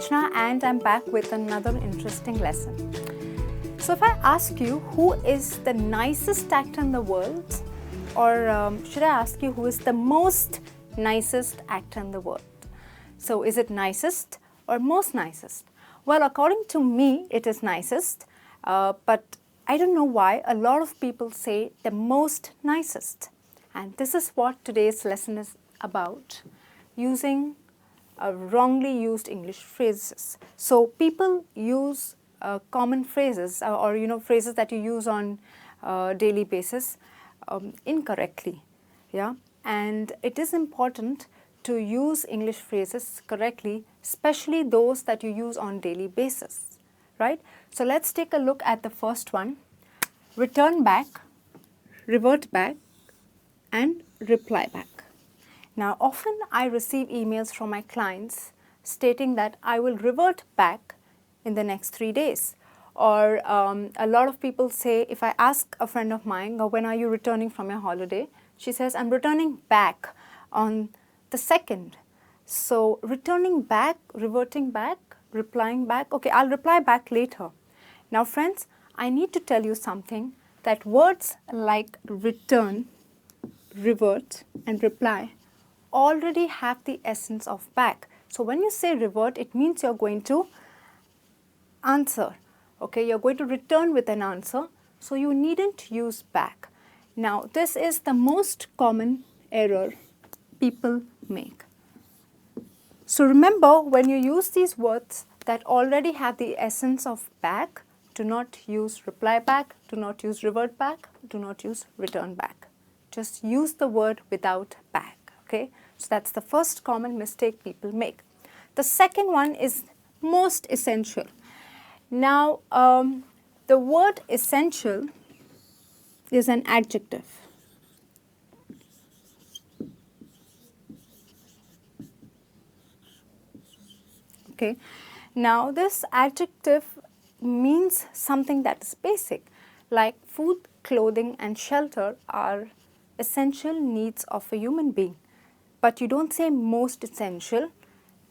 Rachna, and I'm back with another interesting lesson. So if I ask you who is the nicest actor in the world, or should I ask you who is the most nicest actor in the world? So is it nicest or most nicest? Well, according to me, it is nicest, but I don't know why a lot of people say the most nicest. And this is what today's lesson is about, using wrongly used English phrases. So people use common phrases or phrases that you use on daily basis incorrectly, yeah. And it is important to use English phrases correctly, especially those that you use on daily basis, right? So let's take a look at the first one: return back, revert back, and reply back. Now, often I receive emails from my clients stating that I will revert back in the next 3 days. Or a lot of people say, if I ask a friend of mine, when are you returning from your holiday? She says, I'm returning back on the 2nd. So returning back, reverting back, replying back. Okay, I'll reply back later. Now friends, I need to tell you something, that words like return, revert, and reply already have the essence of back. So when you say revert, it means you're going to answer. Okay, you're going to return with an answer, so you needn't use back. Now, this is the most common error people make. So remember, when you use these words that already have the essence of back, do not use reply back, do not use revert back, do not use return back. Just use the word without back, okay? So that's the first common mistake people make. The second one is most essential. Now, the word essential is an adjective. Okay. Now, this adjective means something that is basic, like food, clothing, and shelter are essential needs of a human being. But you don't say most essential.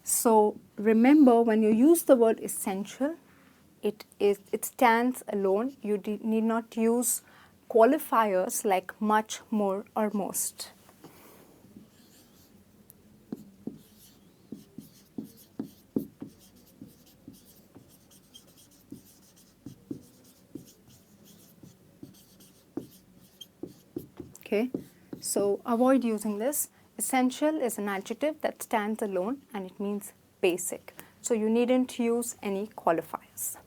So remember, when you use the word essential, it stands alone. You need not use qualifiers like much, more, or most. Okay, so avoid using this. Essential is an adjective that stands alone and it means basic. So you needn't use any qualifiers.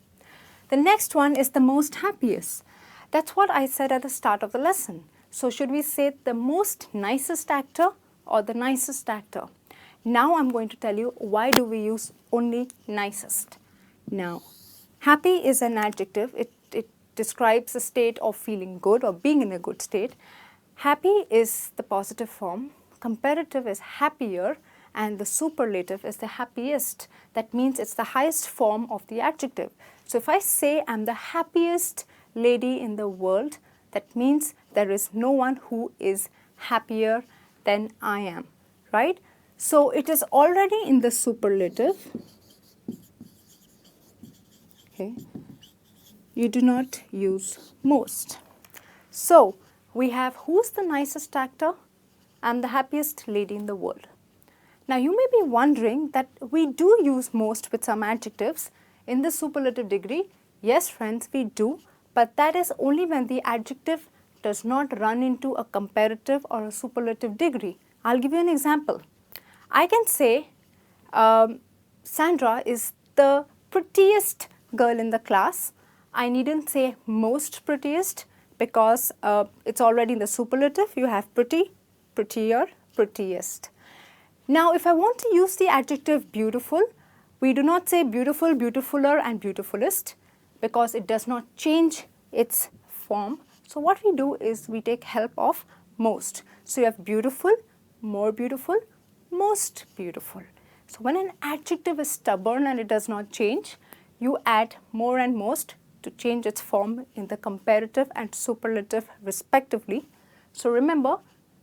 The next one is the most happiest. That's what I said at the start of the lesson. So should we say the most nicest actor or the nicest actor? Now I'm going to tell you why do we use only nicest. Now, happy is an adjective. It describes a state of feeling good or being in a good state. Happy is the positive form, comparative is happier, and the superlative is the happiest. That means it's the highest form of the adjective. So if I say I'm the happiest lady in the world, that means there is no one who is happier than I am, right? So it is already in the superlative. Okay. You do not use most. So we have who's the nicest actor? I'm the happiest lady in the world. Now you may be wondering that we do use most with some adjectives in the superlative degree. Yes friends, we do, but that is only when the adjective does not run into a comparative or a superlative degree. I'll give you an example. I can say Sandra is the prettiest girl in the class. I needn't say most prettiest because it's already in the superlative. You have pretty, prettier, prettiest. Now, if I want to use the adjective beautiful, we do not say beautiful, beautifuler, and beautifulest because it does not change its form. So what we do is we take help of most. So you have beautiful, more beautiful, most beautiful. So when an adjective is stubborn and it does not change, you add more and most to change its form in the comparative and superlative respectively. So remember,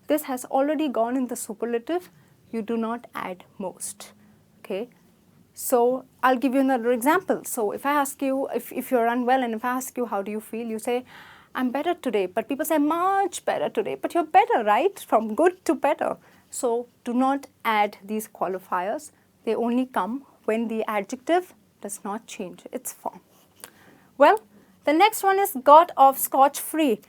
this has already gone in the superlative. You do not add most. Okay. So I'll give you another example. So if I ask you, if you're unwell and if I ask you how do you feel, you say, I'm better today. But people say much better today. But you're better, right? From good to better. So do not add these qualifiers. They only come when the adjective does not change its form. Well, the next one is got off scotch-free.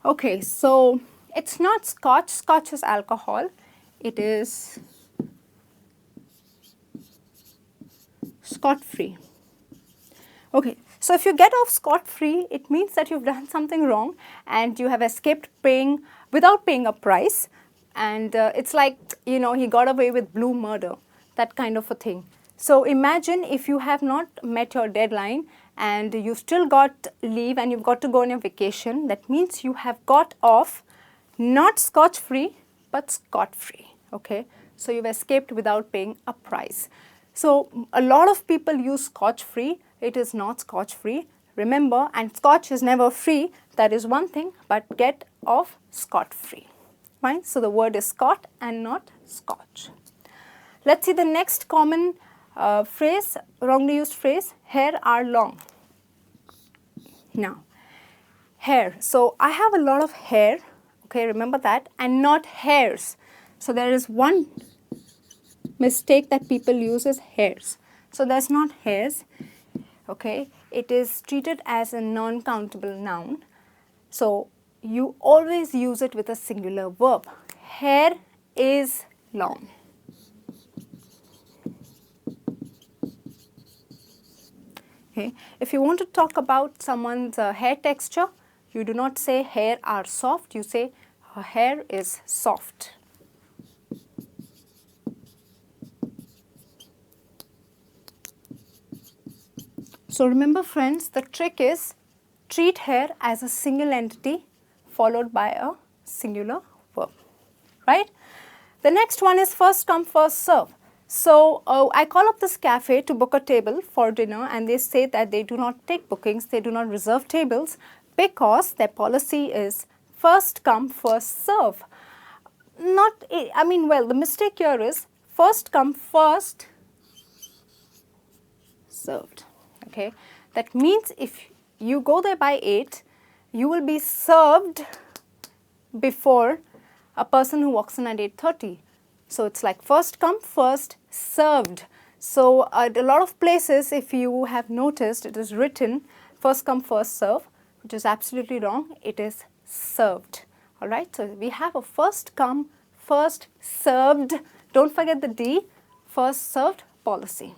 Okay, so it's not scotch. Scotch is alcohol. It is scot-free. Okay, so if you get off scot-free, it means that you've done something wrong and you have escaped paying without paying a price. And it's like, you know, he got away with blue murder, that kind of a thing. So imagine if you have not met your deadline and you've still got leave and you've got to go on your vacation. That means you have got off not scotch-free, but scot-free. Okay, so you've escaped without paying a price. So a lot of people use scotch-free. It is not scotch-free. Remember, and scotch is never free. That is one thing, but get off scot-free. Fine. So the word is scot and not scotch. Let's see the next common phrase, wrongly used phrase, hair are long. Now, hair. So I have a lot of hair, okay, remember that, and not hairs. So there is one mistake that people use is hairs. So that's not hairs, okay. It is treated as a non-countable noun. So you always use it with a singular verb. Hair is long. Okay. If you want to talk about someone's hair texture, you do not say hair are soft, you say her hair is soft. So remember friends, the trick is treat hair as a single entity followed by a singular verb, right? The next one is first come first serve. So I call up this cafe to book a table for dinner and they say that they do not take bookings, they do not reserve tables because their policy is first come first serve. The mistake here is first come first served. Okay, that means if you go there by 8, you will be served before a person who walks in at 8:30. So it's like first come first served. So at a lot of places, if you have noticed, it is written first come first serve, which is absolutely wrong. It is served. All right, so we have a first come first served, don't forget the D, first served policy,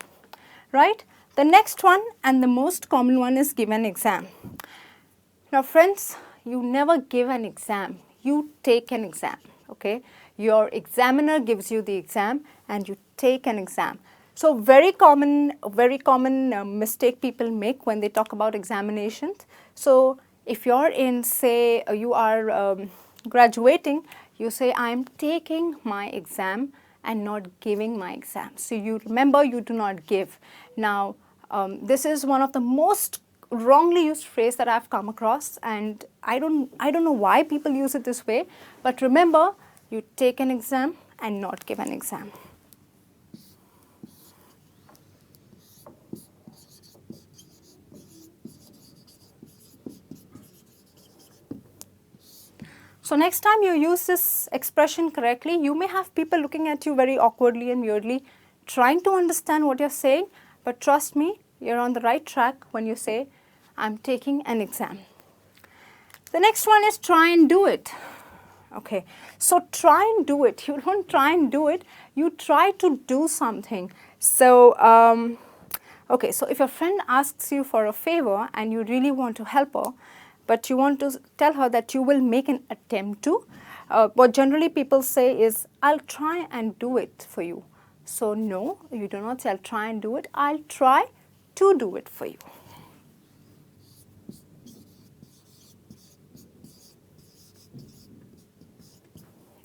right? The next one and the most common one is give an exam. Now friends, you never give an exam, you take an exam, okay? Your examiner gives you the exam and you take an exam. So very common mistake people make when they talk about examinations. So if you're in, say, you are graduating, you say, I'm taking my exam and not giving my exam. So you remember, you do not give. Now, this is one of the most wrongly used phrase that I've come across, and I don't know why people use it this way, but remember, you take an exam and not give an exam. So next time you use this expression correctly, you may have people looking at you very awkwardly and weirdly, trying to understand what you're saying, but trust me, you're on the right track when you say, I'm taking an exam. The next one is try and do it. Okay, so try and do it. You don't try and do it, you try to do something. So, okay, so if your friend asks you for a favor and you really want to help her, but you want to tell her that you will make an attempt to, what generally people say is, I'll try and do it for you. So no, you do not say I'll try and do it, I'll try to do it for you.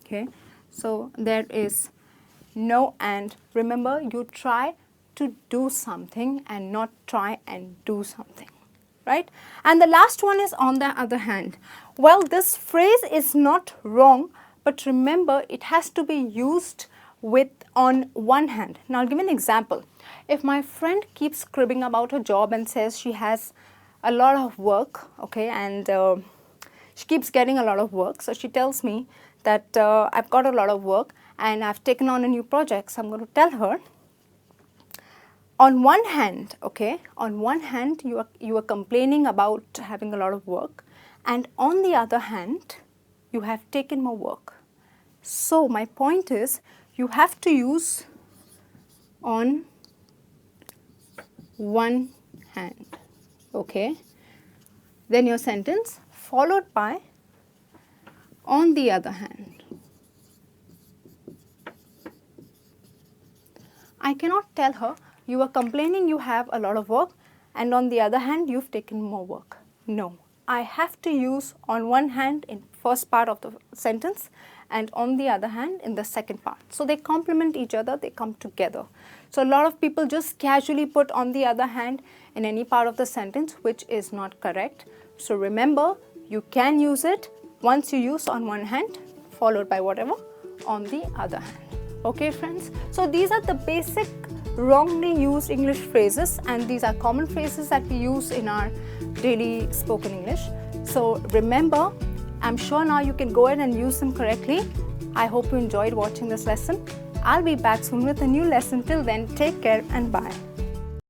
Okay, so there is no and. Remember, you try to do something and not try and do something, right? And the last one is on the other hand. Well, this phrase is not wrong, but remember, it has to be used with on one hand. Now I'll give you an example. If my friend keeps cribbing about her job and says she has a lot of work, okay, and she keeps getting a lot of work, so she tells me that I've got a lot of work and I've taken on a new project, so I'm going to tell her, on one hand, okay, on one hand you are complaining about having a lot of work, and on the other hand you have taken more work. So my point is, you have to use on one hand, okay, then your sentence followed by on the other hand. I cannot tell her, you are complaining you have a lot of work and on the other hand you've taken more work. No, I have to use on one hand in first part of the sentence and on the other hand in the second part. So they complement each other, they come together. So a lot of people just casually put on the other hand in any part of the sentence, which is not correct. So remember, you can use it once you use on one hand followed by whatever on the other hand. Okay friends, so these are the basic wrongly used English phrases, and these are common phrases that we use in our daily spoken English. So remember, I'm sure now you can go ahead and use them correctly. I hope you enjoyed watching this lesson. I'll be back soon with a new lesson. Till then, take care and bye.